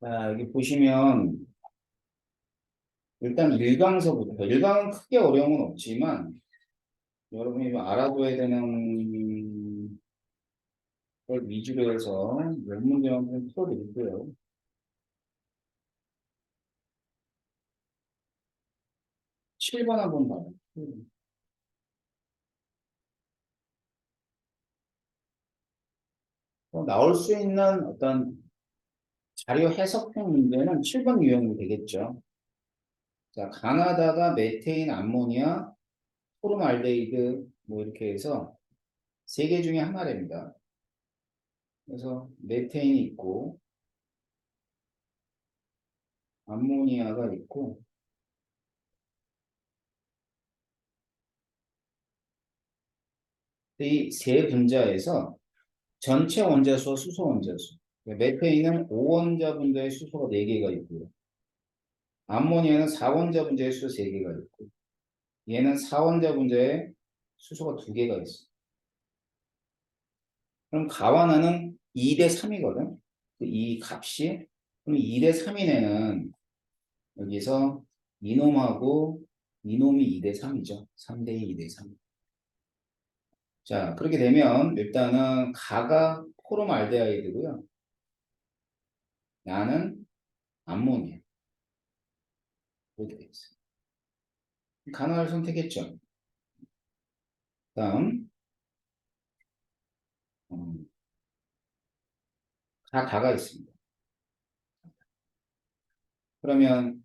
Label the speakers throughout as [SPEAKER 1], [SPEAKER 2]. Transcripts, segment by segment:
[SPEAKER 1] 자, 여기 보시면 일단 일강서부터 일강은 크게 어려움은 없지만 여러분이 좀 알아둬야 되는 걸 위주로 해서 몇 문제만 좀 풀어드릴게요. 7번 한번 봐요. 나올 수 있는 어떤 자료 해석형 문제는 7번 유형이 되겠죠. 자, 가나다가 메테인, 암모니아, 포름알데히드 뭐 이렇게 해서 세 개 중에 하나랍니다. 그래서 메테인이 있고 암모니아가 있고 이 세 분자에서 전체 원자수와 수소 원자수. 메테인은 5원자 분자의 수소가 4개가 있고요. 암모니아는 4원자 분자의 수소 3개가 있고 얘는 4원자 분자의 수소가 2개가 있어요. 그럼 가와나는 2대 3이거든. 이 값이 그럼 2대 3이네는 여기서 이놈하고 이놈이 2대 3이죠. 3대 2, 2대 3. 자, 그렇게 되면 일단은 가가 포름알데하이드고요. 나는 암모니아. 이렇게 되겠어요. 가나를 선택했죠. 다음 음, 다가 있습니다. 그러면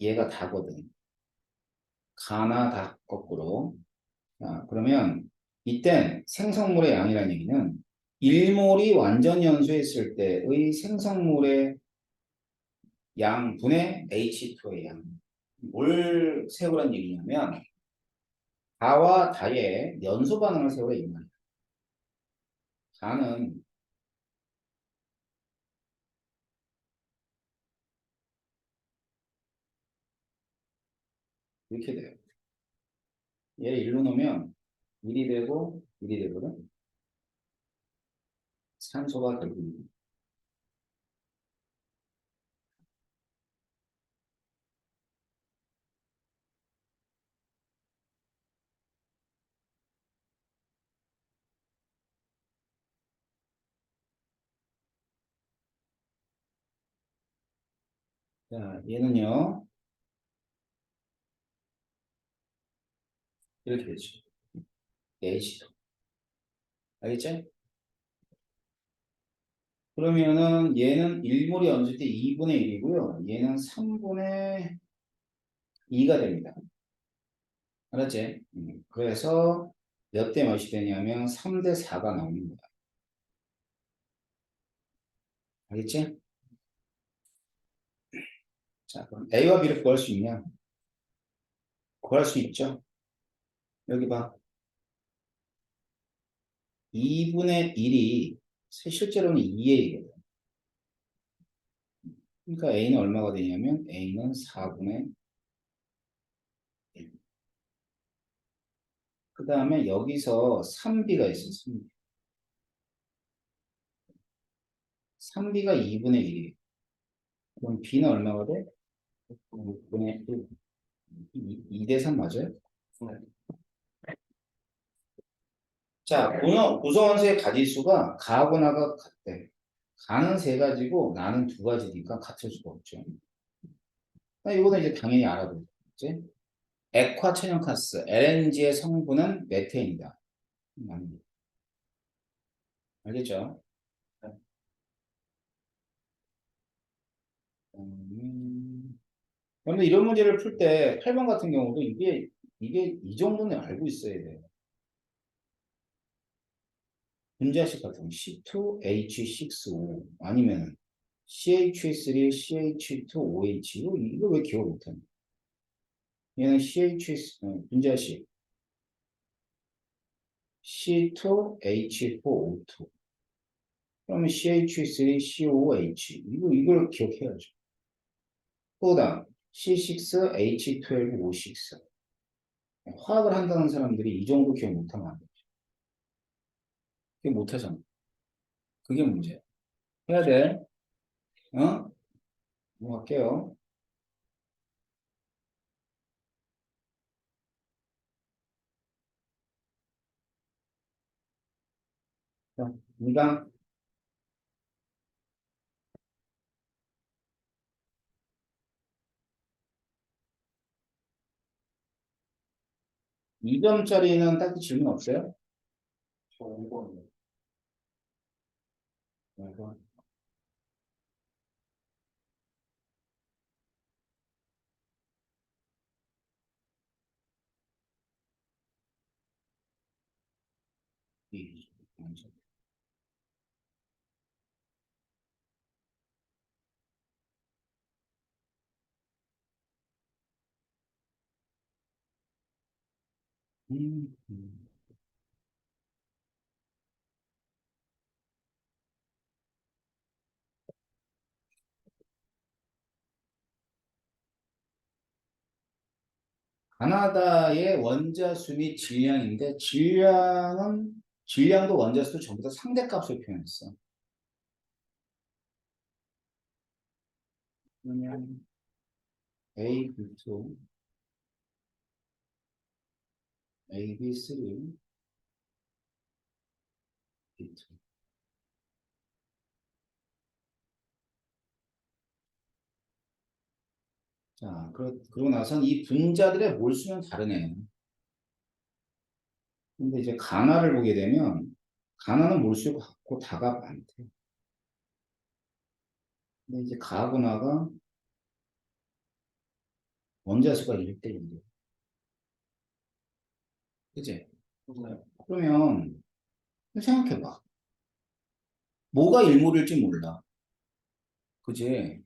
[SPEAKER 1] 얘가 다거든. 가나 다 거꾸로. 자, 그러면 이땐 생성물의 양이라는 얘기는 1몰이 완전 연소했을 때의 생성물의 양분의 H2의 양. 뭘 세우라는 얘기냐면 다와 다의 연소 반응을 세우라 이 말이야. 다는 이렇게 돼요. 얘를 일로 놓으면 1이 되고 1이 되거든. 산소가 결국 자, 얘는요. 이렇게 되죠. H도. 알겠지? 그러면은 얘는 1몰이 얹을 때 2분의 1이고요. 얘는 3분의 2가 됩니다. 알았지? 그래서 몇 대 몇이 되냐면 3대 4가 나옵니다. 알겠지? 자, 그럼 A와 B를 구할 수 있냐? 구할 수 있죠? 여기 봐. 2분의 1이 실제로는 2A거든. 그러니까 A는 얼마가 되냐면 A는 4분의 1. 그 다음에 여기서 3B가 있어. 3B가 2분의 1이에요. 그럼 B는 얼마가 돼? 6분의 1. 2대 3 맞아요? 네. 자, 구성원수의 가지수가 가하고 나가 같대. 가는 세 가지고 나는 두 가지니까 같을 수가 없죠. 이거는 이제 당연히 알아두겠지. 액화천연가스, LNG의 성분은 메테인이다. 알겠죠? 그런데 이런 문제를 풀 때 8번 같은 경우도 이게 이 정도는 알고 있어야 돼요. 분자식 같은 거 C2H6O 아니면 CH3, CH2OH 이거 왜 기억 못하냐? 얘는 분자식 C2H4O2 그러면 CH3, COOH 이걸 기억해야죠. 또다음 C6H12O6 화학을 한다는 사람들이 이 정도 기억 못하면 안 되죠. 그게 못하잖아. 그게 문제야. 해야 돼. 어? 넘어갈게요. 자, 2강 2점짜리는 딱히 질문 없어요? 저 5번. 5번. 음, 음. 가나다의 원자수 및 질량인데 질량도 원자수도 전부 다 상대값을 표현했어. 그러면 AB2, AB3, B2. 자, 그러고 나선 이 분자들의 몰수는 다르네요. 근데 이제 가나를 보게 되면 가나는 몰수가 같고 다가 많대. 근데 이제 가고나가 원자수가 1대1이에요. 그치? 네. 그러면 생각해봐. 뭐가 일몰일지 몰라. 그지? 네.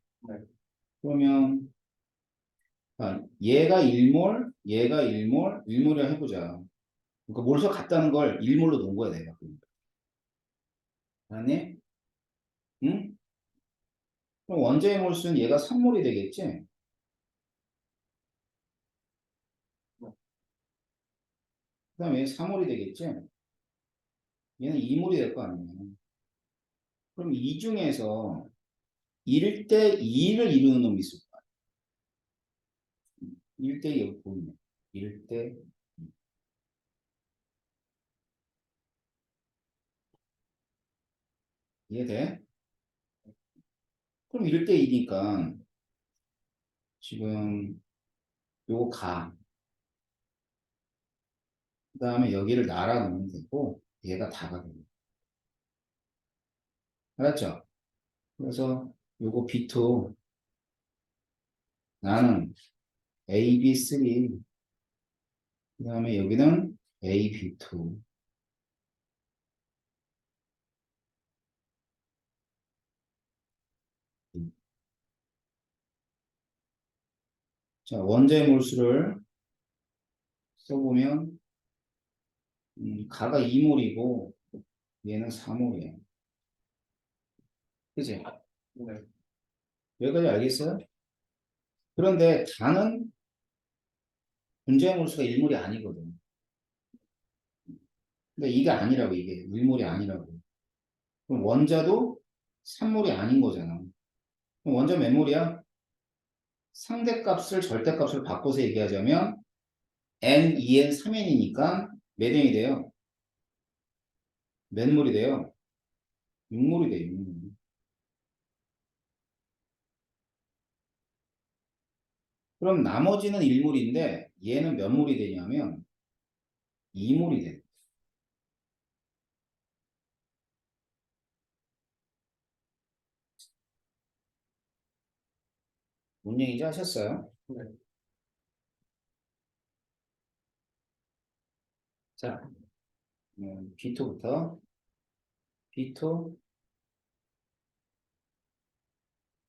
[SPEAKER 1] 그러면 얘가 일몰, 얘가 일몰, 일몰이라 해보자. 그러니까 몰수 같다는 걸 일몰로 놓은 거야, 내가. 아니? 응? 그럼 원자의 몰수는 얘가 3몰이 되겠지? 그 다음에 얘 4몰이 되겠지? 얘는 2몰이 될 거 아니야. 그럼 이 중에서 1대 2를 이루는 놈이 있을 거야. 1대 2 여기 보이네. 1대 이해돼? 그럼 1대 2니까 지금 요거 가. 그 다음에 여기를 날아 놓으면 되고 얘가 다가 됩니다. 알았죠? 그래서 요거 B2 나는 AB3 그 다음에 여기는 AB2 자 원자의 몰수를 써보면 가가 2몰이고 얘는 4몰이에요. 그치? 네. 여기까지 알겠어요? 그런데 다는 분자의 몰수가 1몰이 아니거든. 근데 이게 아니라고 이게 1몰이 아니라고. 그럼 원자도 3몰이 아닌 거잖아. 그럼 원자 몇 몰이야? 상대값을 절대값을 바꿔서 얘기하자면 n, 2n, 3n이니까 몇 n이 돼요? 몇 몰이 돼요? 6몰이 돼요. 6몰. 그럼 나머지는 1몰인데 얘는 몇 몰이 되냐면 2몰이 돼. 뭔 얘기인지 아셨어요? 네. 자, B2부터 B2,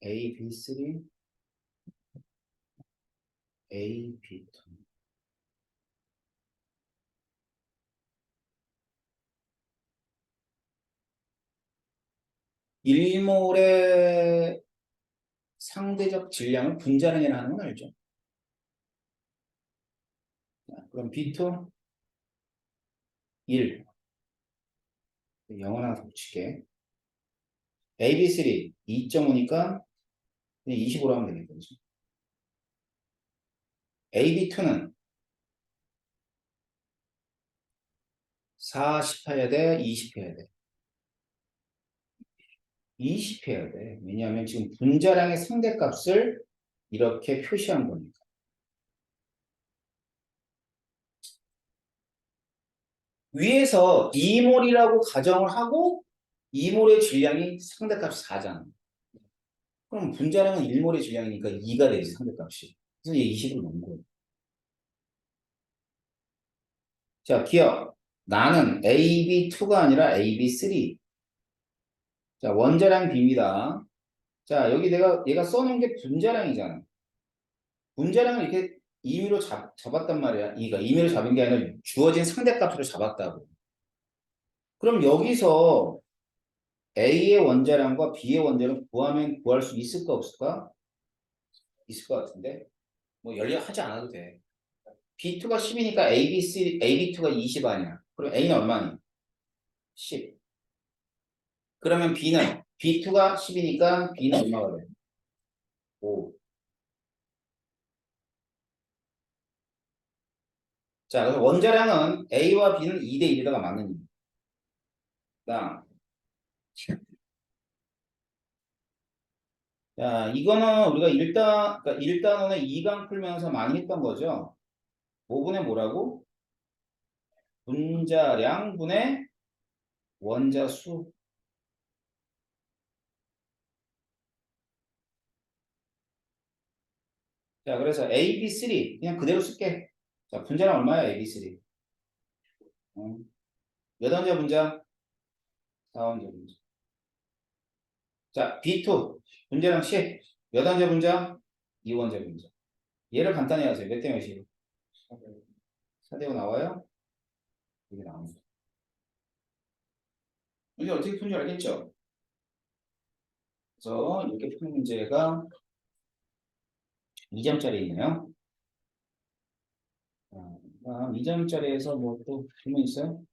[SPEAKER 1] A, B3, A, B2. 1몰의 상대적 질량을 분자량이라 하는 건 알죠? 자, 그럼 B2, 1. 영원 하나 더 붙일게. AB3, 2.5니까 그냥 20으로 하면 되겠다. 그죠? AB2는 40 해야 돼, 20 해야 돼. 20 해야 돼. 왜냐하면 지금 분자량의 상대값을 이렇게 표시한 거니까. 위에서 2몰이라고 가정을 하고 2몰의 질량이 상대값이 4잖아. 그럼 분자량은 1몰의 질량이니까 2가 되지, 상대값이. 그래서 얘 20을 넣은 거예요. 자, 기억. 나는 AB2가 아니라 AB3. 자, 원자량 B입니다. 자, 여기 얘가 써놓은 게 분자량이잖아. 분자량을 이렇게 임의로 잡았단 말이야. 이가 임의로 잡은 게 아니라 주어진 상대값으로 잡았다고. 그럼 여기서 A의 원자량과 B의 원자량 구하면 구할 수 있을까 없을까? 있을 것 같은데. 뭐 열려하지 않아도 돼. B2가 10이니까 AB2가 20 아니야. 그럼 A는 얼마니? 10. 그러면 B2가 10이니까 B는 얼마가 돼? 5. 자, 그래서 원자량은 A와 B는 2대 1에다가 맞는 이유다. 자, 이거는 우리가 그러니까 1단원에 2강 풀면서 많이 했던 거죠. 5분의 뭐라고? 분자량분의 원자수. 자, 그래서 AB3 그냥 그대로 쓸게. 자, 분자량 얼마야, AB3? 어. 몇 원자 분자? 4원자 분자. 자, B2 분자량 10. 몇 원자 분자? 2원자 분자. 얘를 간단히 하세요. 몇 대 몇이에요? 4대5 나와요? 이게 나옵니다. 이게 어떻게 푼지 알겠죠? 그래서 이렇게 푸는 문제가 2점짜리 있네요. 2점짜리에서 뭐 또 질문 있어요?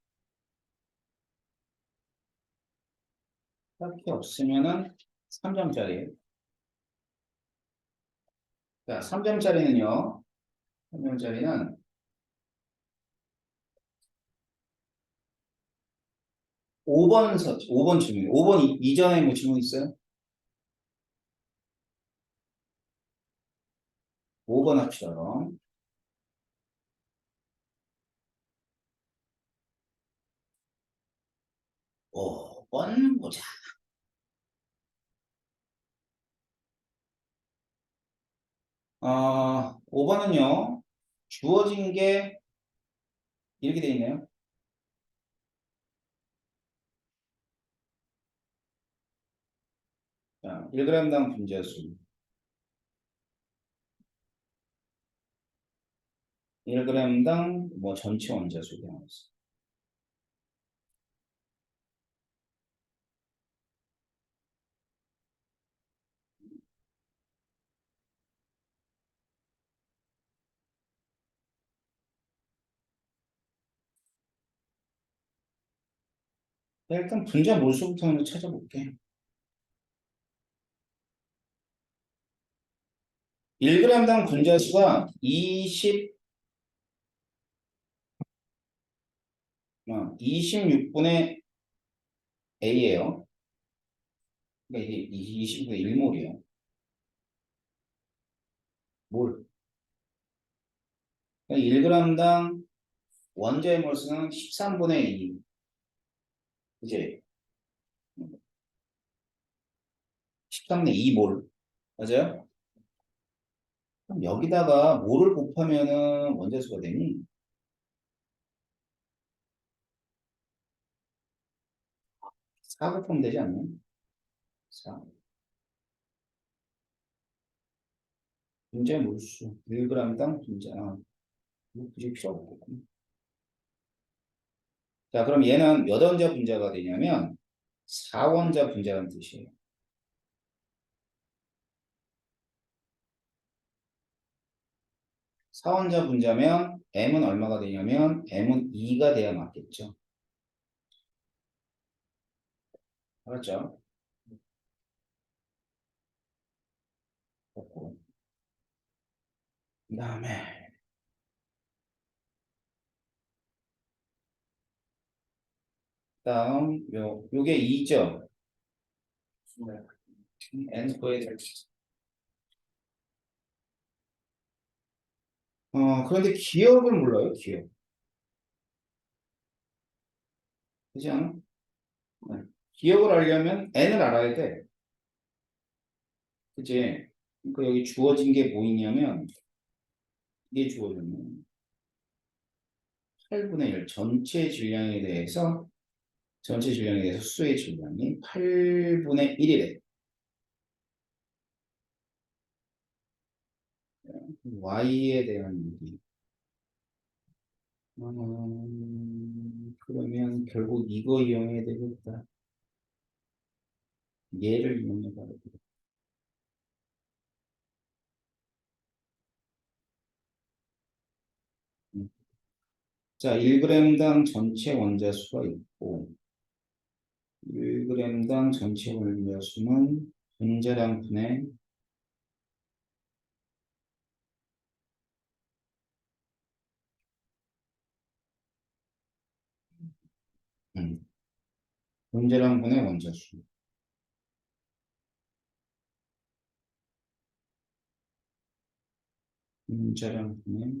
[SPEAKER 1] 딱히 없으면은 3점짜리. 자, 3점짜리는요. 3점짜리는 5번 질문. 5번 이전에 뭐 질문 있어요? 5번 합시다. 그럼. 5번 보자. 5번은요. 주어진 게 이렇게 돼 있네요. 자, 1g당 분자수. 1g당 뭐 전체 원자수 되어있어. 일단 분자 몰수부터 먼저 찾아볼게. 1g당 분자수가 26분의 A예요. 그러니까 이게 20분의 1몰이에요. 몰. 그러니까 1g당 원자의 몰수는 13분의 2. 그지? 13분의 2몰. 맞아요? 그럼 여기다가 몰을 곱하면은 원자수가 되니? 4 곱하면 되지 않나? 4. 분자의 몰수. 1g당 분자. 이거 굳이 필요 없겠구나. 자, 그럼 얘는 몇 원자 분자가 되냐면 4원자 분자라는 뜻이에요. 4원자 분자면 M은 얼마가 되냐면 M은 2가 돼야 맞겠죠. 알았죠? 그 다음에 다음 요게 2죠. n스퀘어 그런데 기억을 몰라요. 기억. 그렇지 않아? 네. 기억을 알려면 n을 알아야 돼. 그치? 그러니까 여기 주어진 게 뭐 있냐면 이게 주어졌네. 8분의 1 전체 질량에 대해서 수소의 질량이 8분의 1이래. Y에 대한 얘기. 그러면 결국 이거 이용해야 되겠다. 얘를 이용해 봐야 되겠다. 자, 1g당 전체 원자수가 있고 1g당 전체 원자수는 분자량 분의 음, 분자량 분의 원자수. 분자량 분의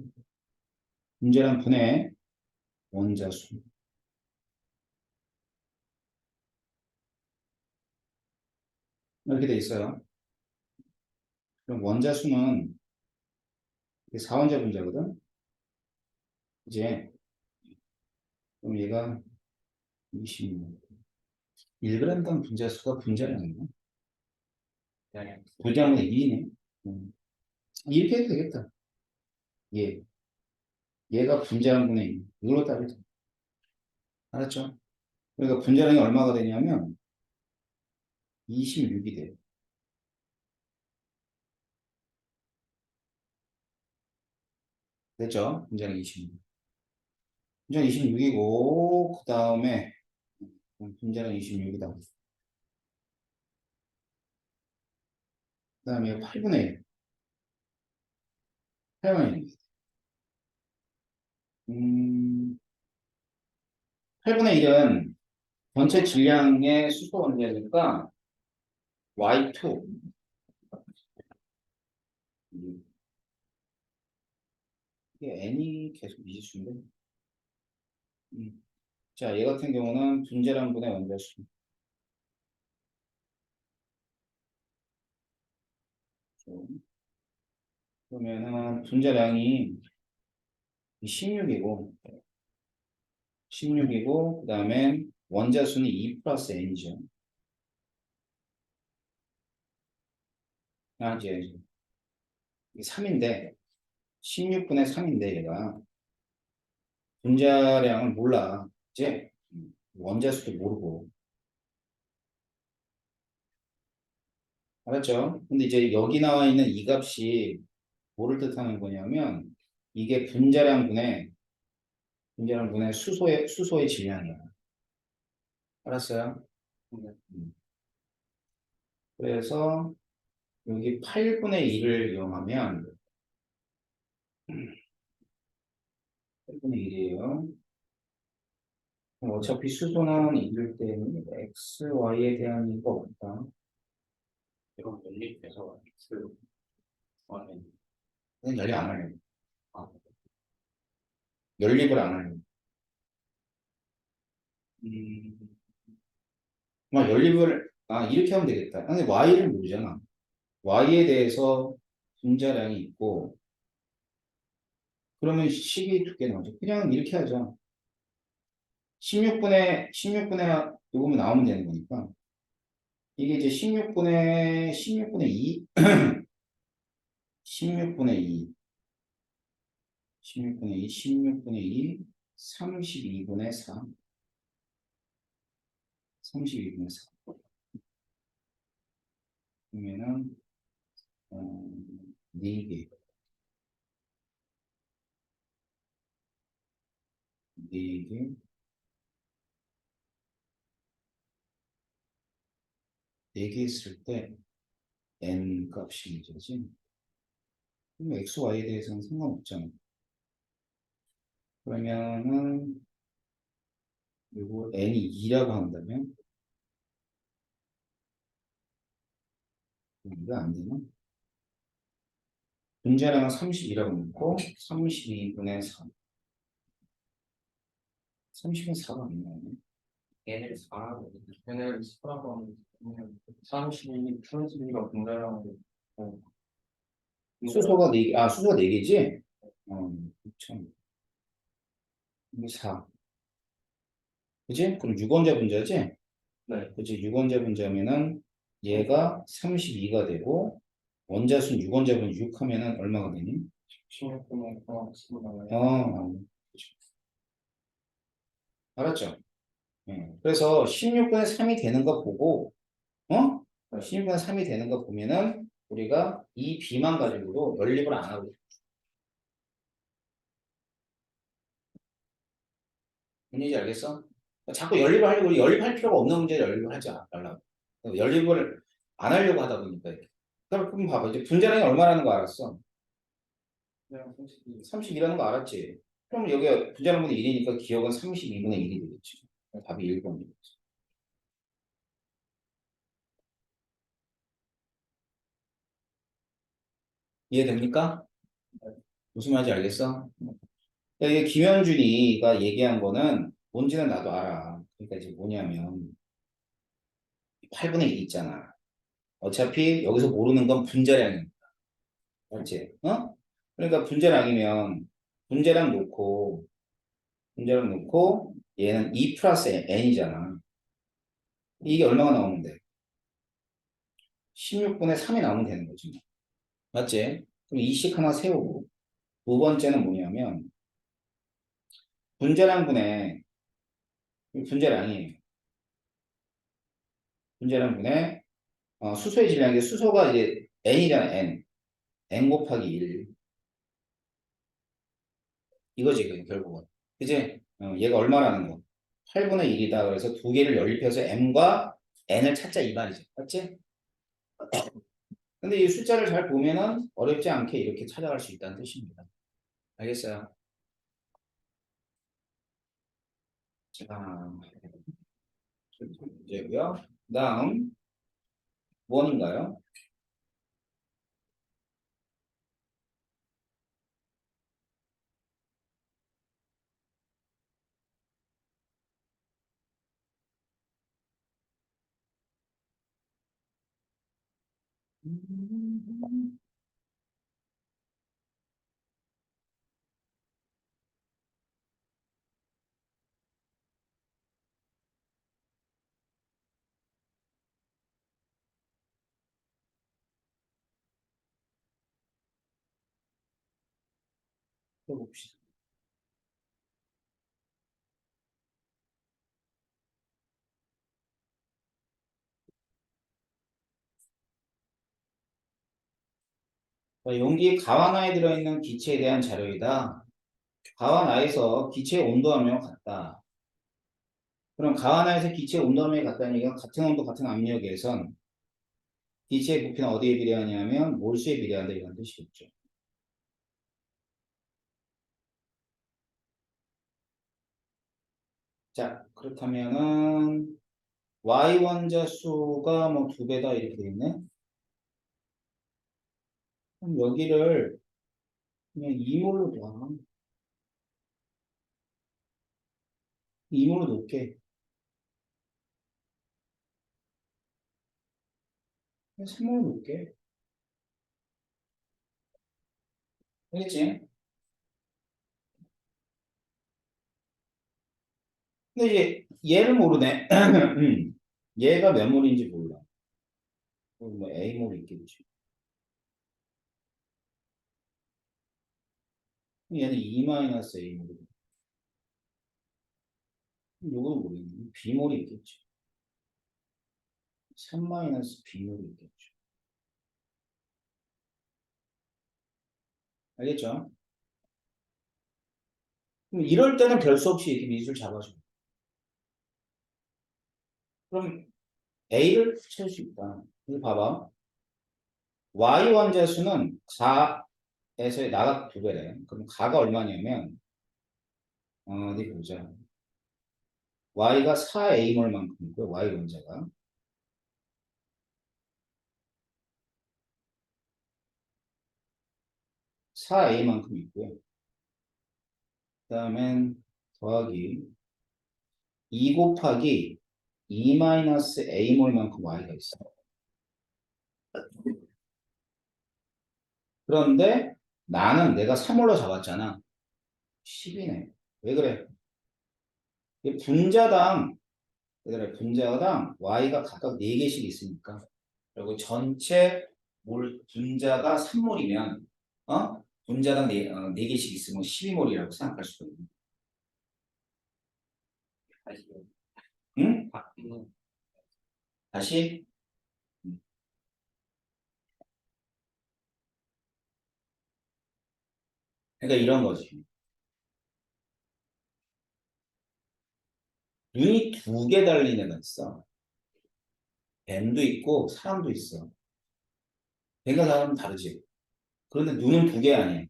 [SPEAKER 1] 분자량 분의 원자수. 이렇게 돼 있어요. 그럼 원자수는 4원자 분자거든. 이제 그럼 얘가 26. 1g당 분자수가 분자량이야. 분자량은 2네. 이렇게 해도 되겠다. 얘. 얘가 분자량 분의 2. 이걸로 따르죠. 알았죠? 그러니까 분자량이 얼마가 되냐면 26이 돼요. 됐죠? 분자량 26. 분자량 26이고 그 다음에 분자량 26이다. 그 다음에 8분의 1. 8분의 1. 8분의 1은 전체 질량의 수소 원자니까 Y2. 이게 N이 계속 미지수인데. 자, 얘 같은 경우는 분자량 분의 원자수. 그러면은 분자량이 16이고, 16이고, 그 다음에 원자수는 2 플러스 N이죠. 아, 이제 3인데, 16분의 3인데 얘가 분자량을 몰라. 이제 원자수도 모르고. 알았죠? 근데 이제 여기 나와 있는 이 값이 뭐를 뜻하는 거냐면 이게 분자량 분의 수소의 질량이야. 알았어요? 음. 그래서 여기 8분의 1을 이용하면 8분의 1이에요. 어차피 수소는 이길 때는 x, y에 대한 이유가 없다. 이건 연립돼서 x, y는 연립 안 하려고. 아, 연립을 안 하려고. 음, 이렇게 하면 되겠다. 근데 y를 모르잖아. y에 대해서 분자량이 있고, 그러면 식이 두 개 나오죠. 그냥 이렇게 하자. 16분의 요거면 나오면 되는 거니까. 이게 이제 16분의 2, 16분의 2, 16분의 2, 16분의 2, 32분의 4, 32분의 4. 그러면은, 4개, 4개, 네 개 있을 때, n 값이 문제지. 그럼 x, y에 대해서는 상관없잖아. 그러면은 이거 n이 2라고 한다면 이거 안 되나? 분자량은 32라고 놓고 32분의 3. 30은 4가 안 나오네.
[SPEAKER 2] 얘네를 4라고 얘네를 4라고 하면 32가 분자라고
[SPEAKER 1] 수소가 4개, 수소가 4개지? 참. 이게 4. 그지? 그럼 유권자 분자지?
[SPEAKER 2] 네.
[SPEAKER 1] 그치? 유권자 분자면은 얘가 32가 되고 원자수는 유권자 분자 6 하면은 얼마가 되니?
[SPEAKER 2] 16분의 4 나와요.
[SPEAKER 1] 그쵸. 알았죠? 그래서 16분의 3이 되는 거 보고, 어?
[SPEAKER 2] 네.
[SPEAKER 1] 16분의 3이 되는 거 보면은 우리가 이 B만 가지고도 연립을 안 하고 있어. 뭔지 알겠어? 자꾸 연립을 하려고 우리 연립할 필요가 없는 문제를 연립을 하지 말라고. 연립을 안 하려고 하다 보니까 이렇게. 그럼 봐봐. 이제 분자량이 얼마라는 거 알았어? 32라는 거 알았지? 그럼 여기 분자량분의 1이니까 기억은 32분의 1이 되겠지. 답이 1번이겠지. 이해됩니까? 무슨 말인지 알겠어? 그러니까 이게 김현준이가 얘기한 거는 뭔지는 나도 알아. 그러니까 이제 뭐냐면 8분의 1 있잖아. 어차피 여기서 모르는 건 분자량이니까. 맞지? 어? 그러니까 분자량 놓고 얘는 2 플러스 n이잖아. 이게 얼마가 나오는데? 16분의 3이 나오면 되는 거지. 맞지? 그럼 이식 하나 세우고 두 번째는 뭐냐면 분자량분의 분자량이에요. 분자량분의 수소의 질량이 수소가 이제 n이잖아 n. n 곱하기 1 이거지 결국은. 그지? 얘가 얼마라는 거? 8분의 1이다. 그래서 두 개를 연립해서 m과 n을 찾자 이 말이죠. 맞지? 근데 이 숫자를 잘 보면은 어렵지 않게 이렇게 찾아갈 수 있다는 뜻입니다. 알겠어요? 자, 이제고요. 다음 원인가요? 해봅시다. 용기 가와나에 들어있는 기체에 대한 자료이다. 가와나에서 기체 온도함量같다. 그럼 가와나에서 기체 온도함량이 같다는 얘기는 같은 온도 같은 압력에선 기체의 부피는 어디에 비례하냐면 몰수에 비례한다 이런 뜻이겠죠. 자, 그렇다면은 Y 원자 수가 뭐 2배다 이렇게 돼 있네. 그럼 여기를 그냥 2몰로 놔. 2몰로 놓게. 그냥 3몰로 놓게. 알겠지? 근데 이제 얘를 모르네. 얘가 몇 몰인지 몰라. 뭐 A몰이 있겠지. 얘는 2-A몰이고. 이거 모르겠네. B몰이 있겠지. 3-B몰이 있겠죠. 알겠죠? 그럼 이럴 때는 별 수 없이 이렇게 미술 잡아줘. 그럼 A를 찾을 수 있다. 이거 봐봐. y 원자수는 가에서의 나가 2배래. 그럼 가가 얼마냐면 어디 보자. y가 4a몰만큼이고요. y 원자가 4a만큼 있고요. 그 다음엔 더하기 2 곱하기 2 마이너스 a몰만큼 y가 있어요. 그런데 나는 내가 3몰로 잡았잖아. 10이네. 왜 그래? 이게 분자당 y가 각각 4개씩 있으니까. 그리고 전체 분자가 3몰이면 분자당 4개씩 있으면 12몰이라고 생각할 수가 있는.
[SPEAKER 2] 다시
[SPEAKER 1] 응?
[SPEAKER 2] 바뀌는
[SPEAKER 1] 다시? 그러니까 이런 거지. 눈이 2개 달린 애가 있어. 뱀도 있고 사람도 있어. 뱀과 사람은 다르지. 그런데 눈은 2개 아니야.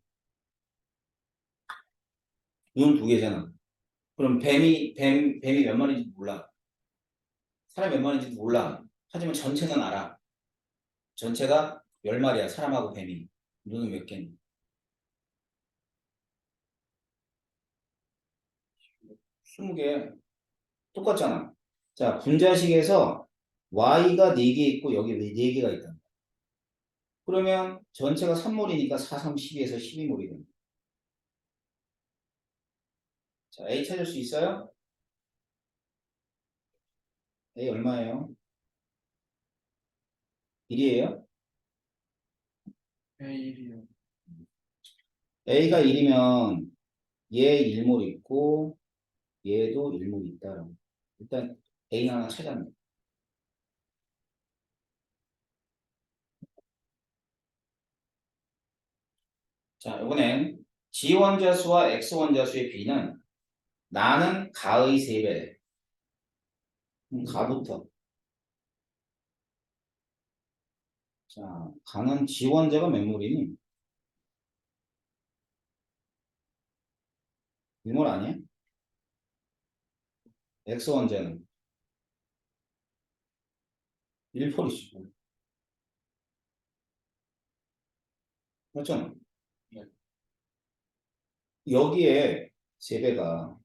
[SPEAKER 1] 눈은 2개잖아. 그럼 뱀이 몇 마리인지 몰라. 사람이 몇 마리인지도 몰라. 하지만 전체는 알아. 전체가 10마리야. 사람하고 뱀이. 눈은 몇 개니? 20개. 똑같잖아. 자, 분자식에서 y가 4개 있고 여기 4개가 있다. 그러면 전체가 3몰이니까 4, 3, 12에서 12몰이 됩니다. 자, a 찾을 수 있어요? a 얼마예요? 1이에요?
[SPEAKER 2] 회일이요.
[SPEAKER 1] a가 1이면 얘 1몰 있고 얘도 1몰 있다. 일단 a 하나 찾았네. 자, 이번엔 G 원자수와 X 원자수의 비는 나는 가의 3배. 가부터. 자, 가는 G 원자가 몇 몰이니? 1몰 아니야? X 원자는 1폴이지. 그렇잖아.
[SPEAKER 2] 네.
[SPEAKER 1] 여기에 3배가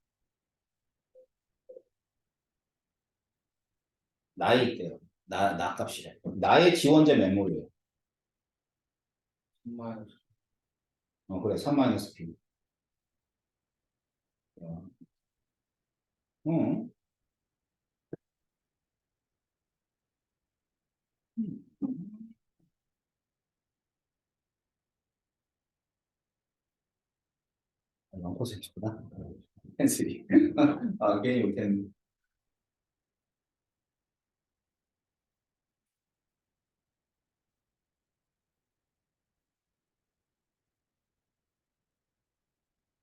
[SPEAKER 1] 나에 있대요. 나 값이래. 나의 G 원자 몇 몰이에요?
[SPEAKER 2] 정말
[SPEAKER 1] 그래. 3-P. 응. 퍼센트구나. 펜슬이. 괜히 못했네.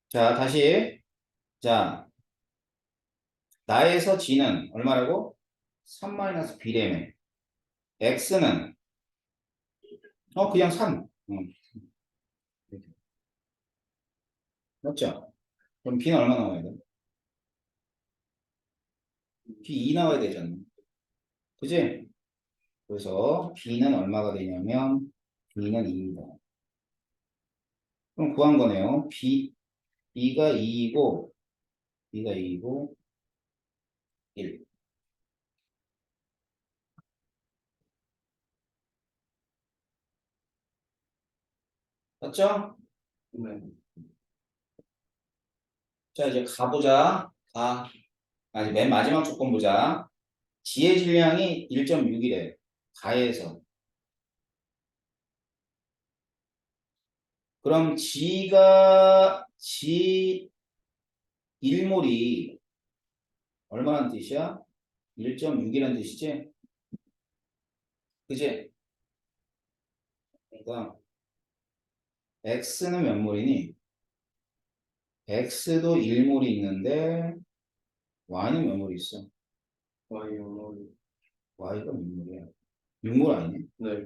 [SPEAKER 1] 자, 다시. 자, 나에서 G는 얼마라고? 3-B래매. X는 그냥 3. 맞죠? 그럼 B는 얼마 나와야 돼? B 2 나와야 되잖아. 그지? 그래서 B는 얼마가 되냐면 B는 2입니다. 그럼 구한 거네요. B가 2이고 B가 2이고 1. 맞죠?
[SPEAKER 2] 네.
[SPEAKER 1] 자, 이제 가보자. 아니, 맨 마지막 조건 보자. G의 질량이 1.6이래. 가에서. 그럼 G 1몰이 얼마란 뜻이야? 1.6이란 뜻이지? 그지? 그러니까 X는 몇 몰이니? X도 1몰이 있는데 Y는 몇 몰이 있어?
[SPEAKER 2] 거의 오늘
[SPEAKER 1] Y가 몇 몰이야? 6몰 아니냐?
[SPEAKER 2] 네.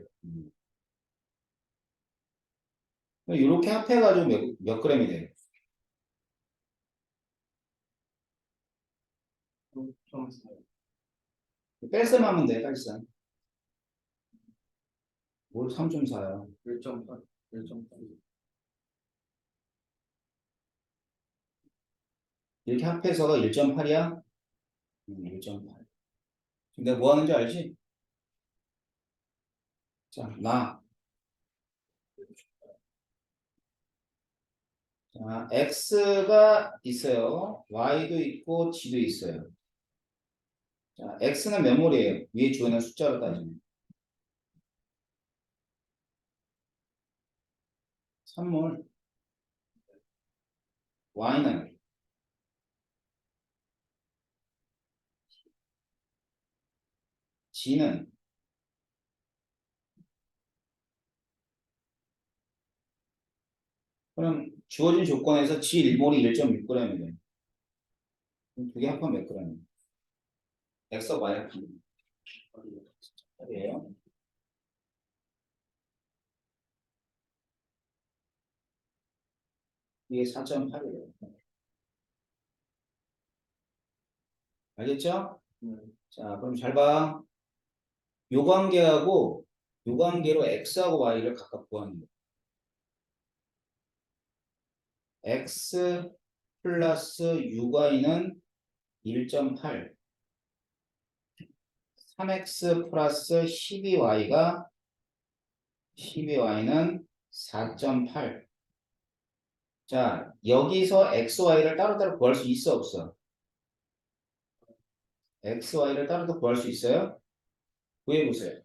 [SPEAKER 1] 이렇게 합해가지고 몇 g이 돼요?
[SPEAKER 2] 3.4.
[SPEAKER 1] 뺄셈 하면 돼, 뺄셈. 뭘 3.4야?
[SPEAKER 2] 1.8. 1.8.
[SPEAKER 1] 이렇게 합해서가 1.8이야? 1.8. 지금 내가 뭐 하는지 알지? 자, 자, x가 있어요. y도 있고 g도 있어요. 자, x는 메모리예요. 위에 주어낸 숫자로 따지면. 3몰. y는 g는 그럼 주어진 조건에서 g 1몰이 1.6g이 돼. 그럼 두개 합하면 몇 g이에요? x와 y 합하면 어디예요? 이게 4.8이에요. 알겠죠?
[SPEAKER 2] 네.
[SPEAKER 1] 자, 그럼 잘 봐. 요 관계하고 요 관계로 x하고 y를 각각 구하는 거예요. x 플러스 6y는 1.8, 3x 플러스 12y는 4.8. 자, 여기서 x, y를 따로따로 구할 수 있어, 없어? x, y를 따로따로 구할 수 있어요? 구해보세요.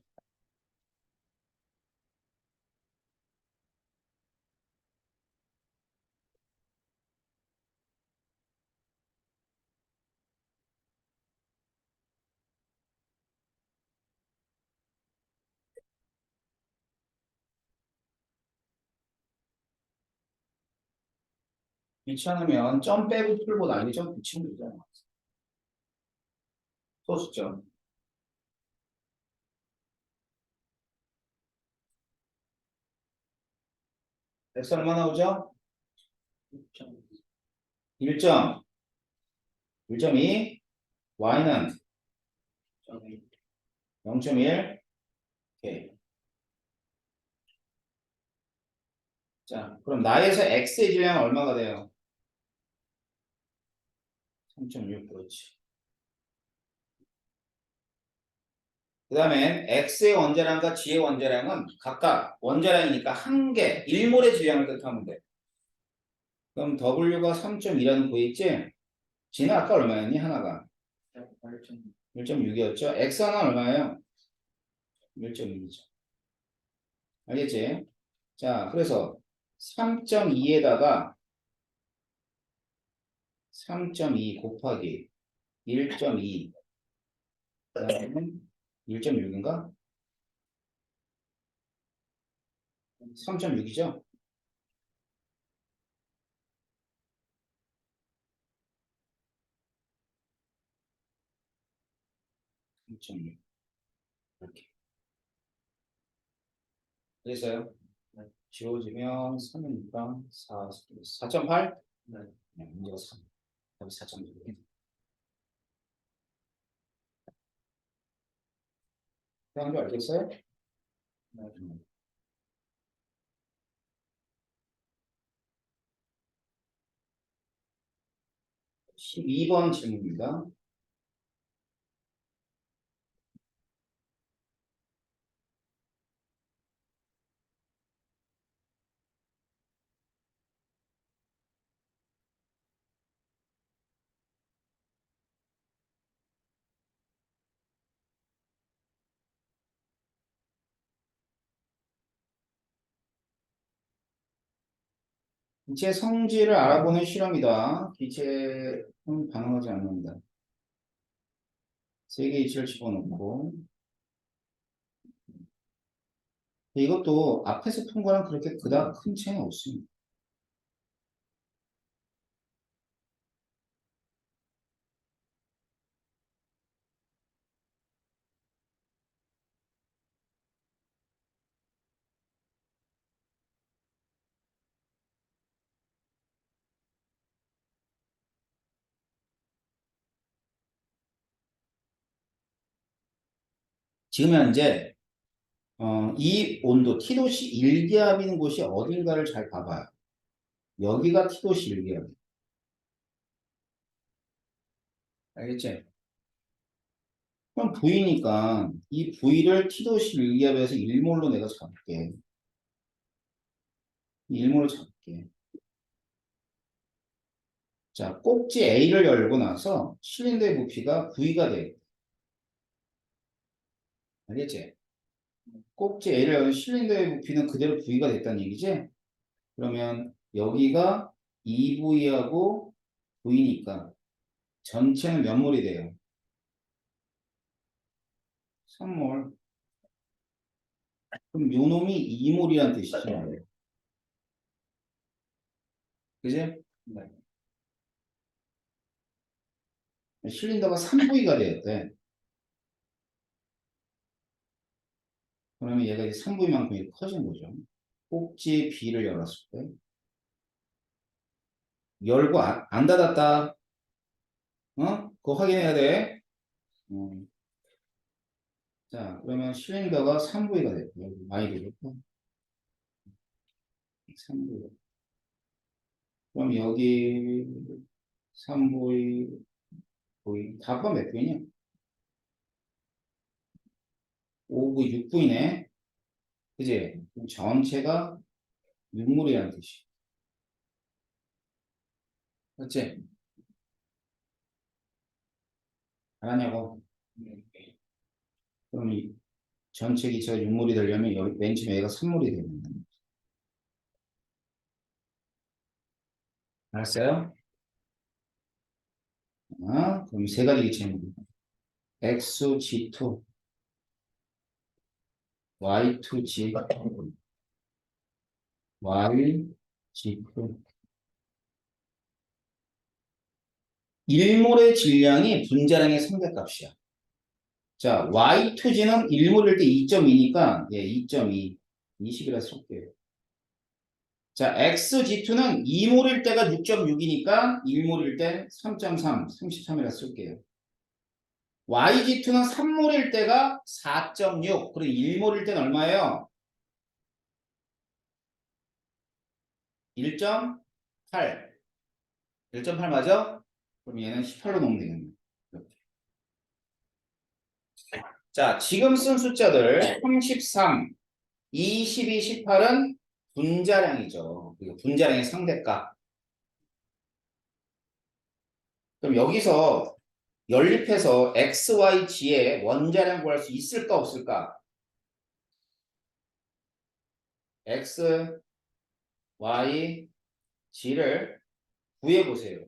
[SPEAKER 1] 귀찮으면 점 빼고 풀고 나중에 점 붙이면 되잖아. 소수점. x 얼마 나오죠? 1점, 1.2, y는 0.1, 오케이. 자, 그럼 나에서 x의 질량은 얼마가 돼요? 3.6, 그렇지. 그 다음에 x의 원자량과 g의 원자량은 각각 원자량이니까 한 개, 1몰의 질량을 뜻하면 돼. 그럼 w가 3.2라는 거 있지? g는 아까 얼마였니? 하나가 1.6이었죠? x 하나 얼마예요? 1.2죠. 알겠지? 자, 그래서 3.2에다가 3.2 곱하기 1.2 그다음에 1.6인가? 3.6이죠? 이렇게. 그래서요. 지워지면 3이니까 4.8?
[SPEAKER 2] 네.
[SPEAKER 1] 문제가 3. 답이 4.6. 그런 줄 알겠어요?
[SPEAKER 2] 네.
[SPEAKER 1] 12번 질문입니다. 기체 성질을 알아보는 실험이다. 기체는 반응하지 않는다. 세 개의 이치를 집어넣고 이것도 앞에서 푼 거랑 그렇게 그닥 큰 차이는 없습니다. 지금 현재 이 온도 T도시 1기압인 곳이 어딘가를 잘 봐봐요. 여기가 T도시 1기압. 알겠지? 그럼 V니까 이 V를 T도시 1기압에서 1몰로 내가 잡을게. 1몰로 잡을게. 자, 꼭지 A를 열고 나서 실린더의 부피가 V가 돼. 알겠지? 꼭지 A를 열고 실린더의 부피는 그대로 V가 됐다는 얘기지? 그러면 여기가 2V하고 V니까 전체는 몇 몰이 돼요? 3몰. 그럼 요놈이 2몰이란 뜻이죠. 그지?
[SPEAKER 2] 네.
[SPEAKER 1] 실린더가 3V가 되었대. 그러면 얘가 이제 3V만큼 이렇게 커진 거죠. 꼭지 B를 열었을 때. 열고 안 닫았다. 그거 확인해야 돼. 자, 그러면 실린더가 3V가 됐고, 많이 되겠고. 3V. 그럼 여기 3V, V, 다가 몇 V냐? 5V, 6V네. 그지? 그럼 전체가 육물이라는 뜻이. 그렇지? 알았냐고?
[SPEAKER 2] 네.
[SPEAKER 1] 그럼 이 전체 기체가 육물이 되려면 여기 맨 처음에 얘가 산물이 되는 거야. 알았어요? 그럼 세 가지 기체입니다. X-G2, Y2G, YG2. 일몰의 질량이 분자량의 상대값이야. 자, Y2G는 일몰일 때 2.2니까, 예, 2.2. 20이라 쓸게요. 자, XG2는 2몰일 때가 6.6이니까 1몰일 때 3.3, 33이라 쓸게요. YG2는 3몰일 때가 4.6, 그리고 1몰일 때는 얼마예요? 1.8. 1.8 맞아? 그럼 얘는 18로 넣으면 되겠네. 이렇게. 자, 지금 쓴 숫자들 33, 22, 18은 분자량이죠. 그리고 분자량의 상대값. 그럼 여기서 연립해서 x, y, g의 원자량 구할 수 있을까 없을까? x, y, g를 구해보세요.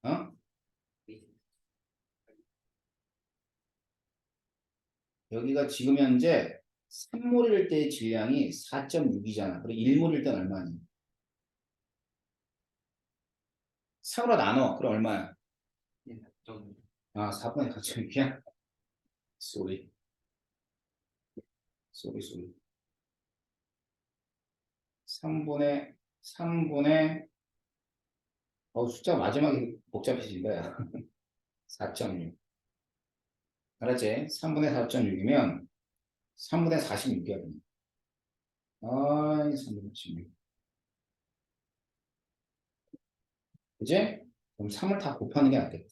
[SPEAKER 1] 어? 여기가 지금 현재 3몰일 때의 질량이 4.6이잖아. 그리고 1몰일 때는 얼마니? 4로 나눠. 그럼 얼마야?
[SPEAKER 2] 좀
[SPEAKER 1] 4분의 4.6이야? 쏘리. 쏘리. 3분의 숫자 마지막에 복잡해진 거야. 4.6. 알았지? 3분의 4.6이면 3분의 46이야. 아이, 3분의 46. 그지? 그럼 3을 다 곱하는 게 낫겠다.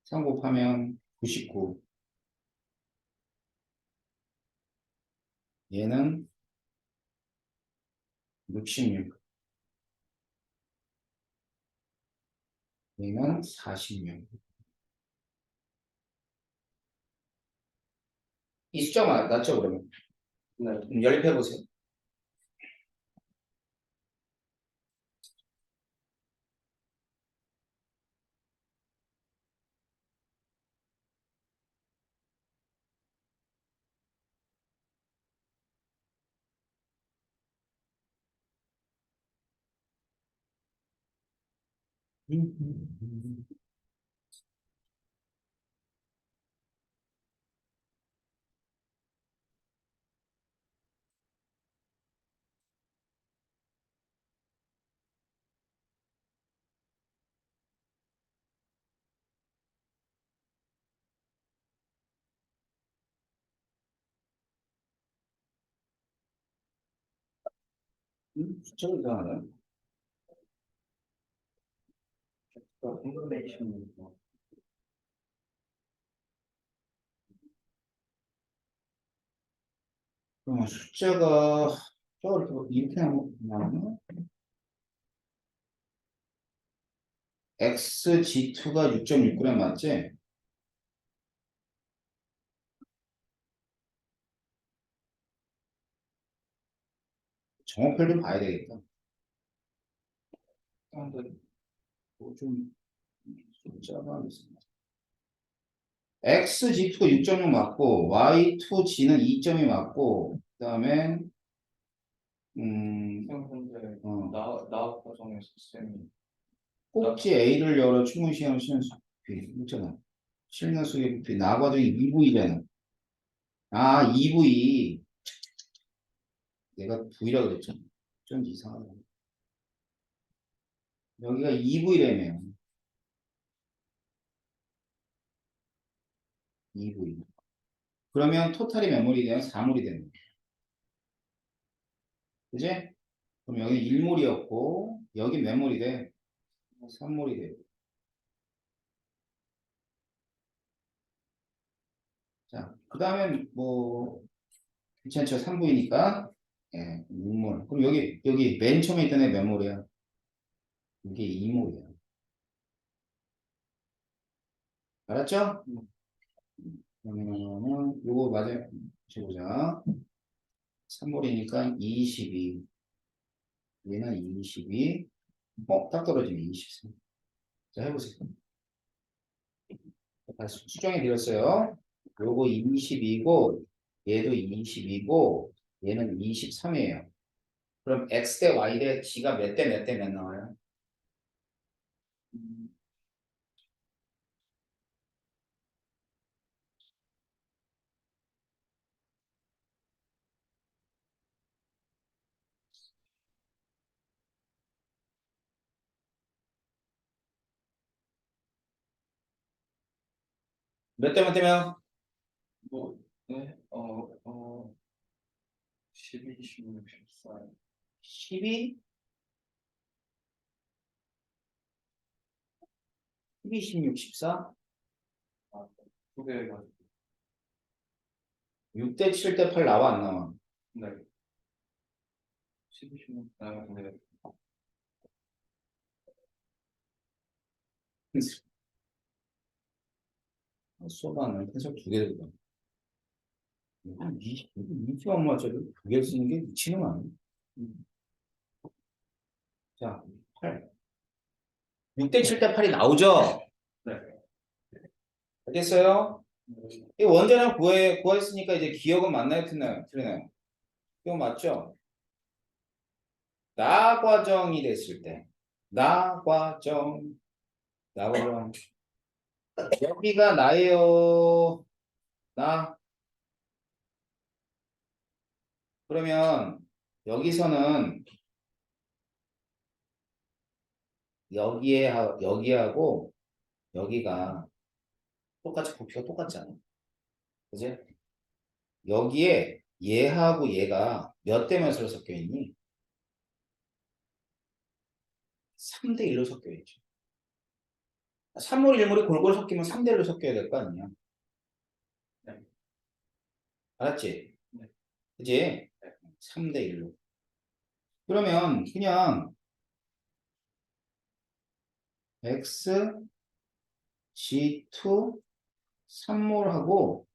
[SPEAKER 1] 3 곱하면 99. 얘는 66. 얘는 46. 이 숫자가 낫죠, 그러면?
[SPEAKER 2] 네.
[SPEAKER 1] 그럼 연립해보세요. 숫자가 이상하네.
[SPEAKER 2] 인포메이션.
[SPEAKER 1] 숫자가 이렇게 나오나? XG2가 6.6g 맞지? 정확히를 좀 봐야 되겠다. 뭐좀 숫자가 있습니다. XG2가 6.6 맞고 Y2G는 2.2 맞고 그 다음에
[SPEAKER 2] 현재
[SPEAKER 1] 어,
[SPEAKER 2] 나학 과정에서 쌤이
[SPEAKER 1] 꼭지 A를 열어 충분 시험을 치는 수 B 있잖아. 실는 수의 부피 나 과정이 2V잖아. 아 2V 내가 V라고 그랬잖아. 좀 이상하다. 여기가 2V라며 2V. 그러면 토탈이 몇 몰이 되면 4몰이 되는 거야. 그지? 그럼 여기 1몰이었고 여기 몇 몰이 돼? 3몰이 돼. 자, 그 다음에 뭐 괜찮죠? 3부이니까 예, 6몰. 그럼 여기 맨 처음에 있던 애 몇 몰이야? 이게 2몰이야. 알았죠? 그러면은 요거 맞아요. 보자. 3몰이니까 22. 얘는 22. 딱 떨어지네. 23. 자, 해보세요. 다시 수정해 드렸어요. 요거 22고 얘도 22고 얘는 23이에요. 그럼 x 대 y 대 g가 몇 대 몇 대 몇 나와요? 몇 대 몇 대면?
[SPEAKER 2] 뭐, 네, 12, 16, 14.
[SPEAKER 1] 12? 12, 16, 14?
[SPEAKER 2] 두 개가
[SPEAKER 1] 6대 7 대 8 나와 안 나와?
[SPEAKER 2] 네. 12, 16, 네.
[SPEAKER 1] 수업하는 해석 두 개를 봐. 20 엄마짜리 두 개를 쓰는 게 미치는 거 아니야? 자, 8. 6대 7 대 8이 나오죠?
[SPEAKER 2] 네.
[SPEAKER 1] 알겠어요? 이 원자량 구했으니까 이제 기억은 맞나요? 틀리나요? 틀리나요? 이거 맞죠? 나 과정이 됐을 때. 나 과정. 나 과정. 여기가 나예요. 나. 그러면 여기서는 여기하고 여기가 똑같이 부피가 똑같잖아. 그지? 여기에 얘하고 얘가 몇 대 몇으로 섞여 있니? 3대 1로 섞여 있죠. 3몰 1몰이 골고루 섞이면 3대 1로 섞여야 될 거 아니야.
[SPEAKER 2] 네.
[SPEAKER 1] 알았지?
[SPEAKER 2] 네.
[SPEAKER 1] 그지? 3대 1로. 그러면 그냥 x g2 3몰하고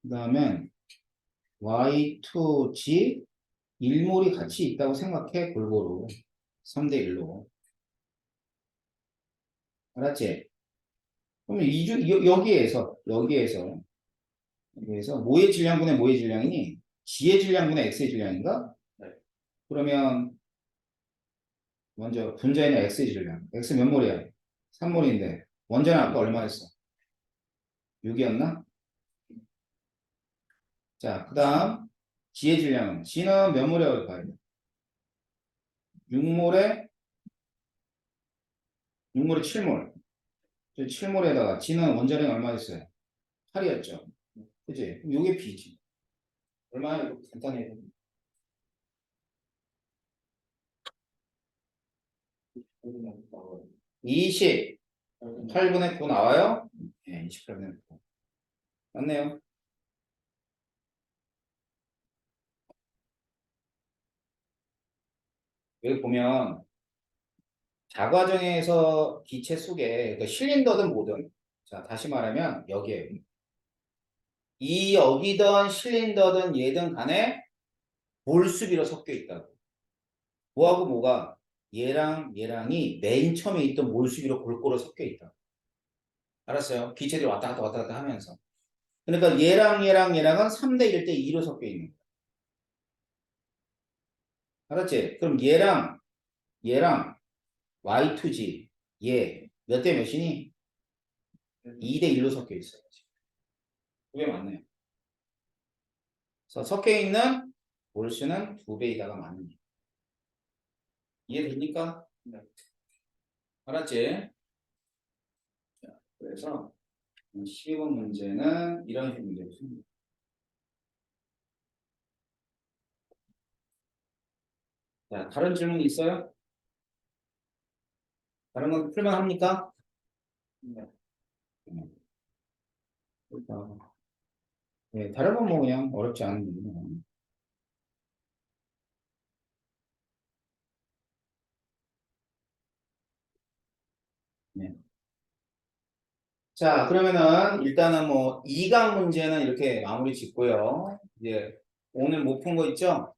[SPEAKER 1] 그 다음에 y2g 1몰이 같이 있다고 생각해 골고루 3대 1로. 알았지? 그러면 여기에서 뭐의 질량분의 뭐의 질량이니? G의 질량분의 X의 질량인가?
[SPEAKER 2] 네.
[SPEAKER 1] 그러면 먼저 분자에는 X의 질량. X 몇 몰이야? 3몰인데 원자는 아까 얼마 했어? 6이었나? 자, 그 다음 G의 질량은 G는 몇 몰이라고 봐야 돼? 6몰에 6몰에 7몰. 7몰에다가 G는 원자량이 얼마 됐어요? 8이었죠. 그치? 이게 B지. 얼마야? 이거 간단해. 28분의 9 나와요? 네, 28분의 9. 맞네요. 여기 보면 자과정에서 기체 속에 그 실린더든 뭐든 자 다시 말하면 여기에 이 여기든 실린더든 얘든 간에 몰수비로 섞여 있다고. 뭐하고 뭐가 얘랑 얘랑이 맨 처음에 있던 몰수비로 골고루 섞여 있다. 알았어요? 기체들이 왔다 갔다 왔다 갔다 하면서. 그러니까 얘랑은 3대 1대 2로 섞여 있는 거야. 알았지? 그럼 얘랑 Y2G 얘 몇 대 몇이니? 2대 1로 섞여 있어요. 그게 맞네요. 그래서 섞여 있는 몰수는 2배이다가 맞는 거예요. 이해됩니까?
[SPEAKER 2] 네.
[SPEAKER 1] 알았지? 자, 그래서 12번 문제는 이런 식의 문제를 씁니다. 자, 다른 질문 있어요? 다른 건 풀만 합니까?
[SPEAKER 2] 네.
[SPEAKER 1] 네, 다른 건 뭐 그냥 어렵지 않은 문제예요. 네. 자, 그러면은 일단은 뭐 2강 문제는 이렇게 마무리 짓고요. 이제 오늘 못 푼 거 있죠?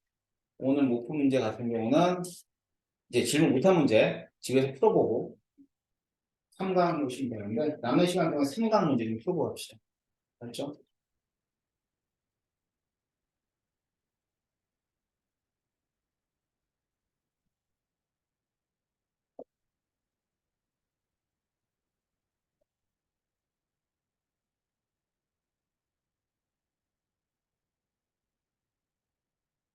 [SPEAKER 1] 오늘 못 푼 문제 같은 경우는 이제 질문 못한 문제 집에서 풀어보고 3강 보시면 되는데 남는 시간 동안 3강 문제 좀 풀고 갑시다. 알죠?